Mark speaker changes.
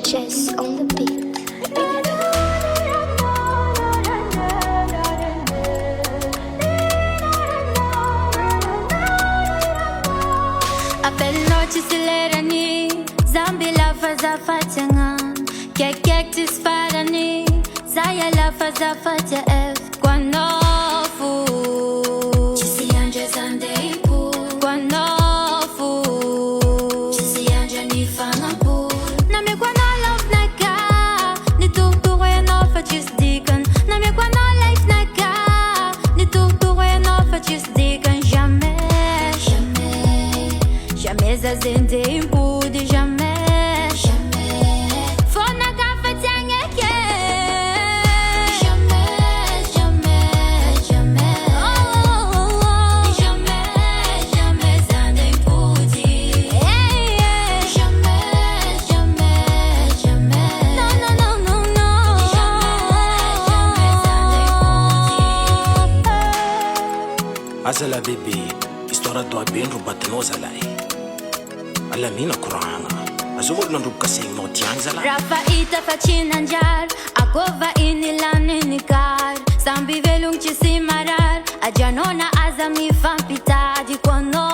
Speaker 1: Just on the beat.
Speaker 2: Appelle noite Sirine, zambi la faza fatangan, kek tisfarani, zaya la faza fatya f, kwanofu. Chisi anje zande ipu, kwanofu. Chisi anje ni fangapu. Nami kwano love naka, ni tutuwe no fa chisdikan. Nami kwano life naka, ni tutuwe no fa chisdikan. Jamais a zende impude, jamais. Fona gafatanga ke. Jamais. Oh. Jamais zende impude. Jamais. No. Jamais
Speaker 3: Azala bébé, histoire doit bien roubattre nos alai. Alamina kuranga azuri nanduka singno tianzala
Speaker 2: Rafa ita fachinanjar akova inilanenikar sambi velung chisimarar ajanona azami fampita di kono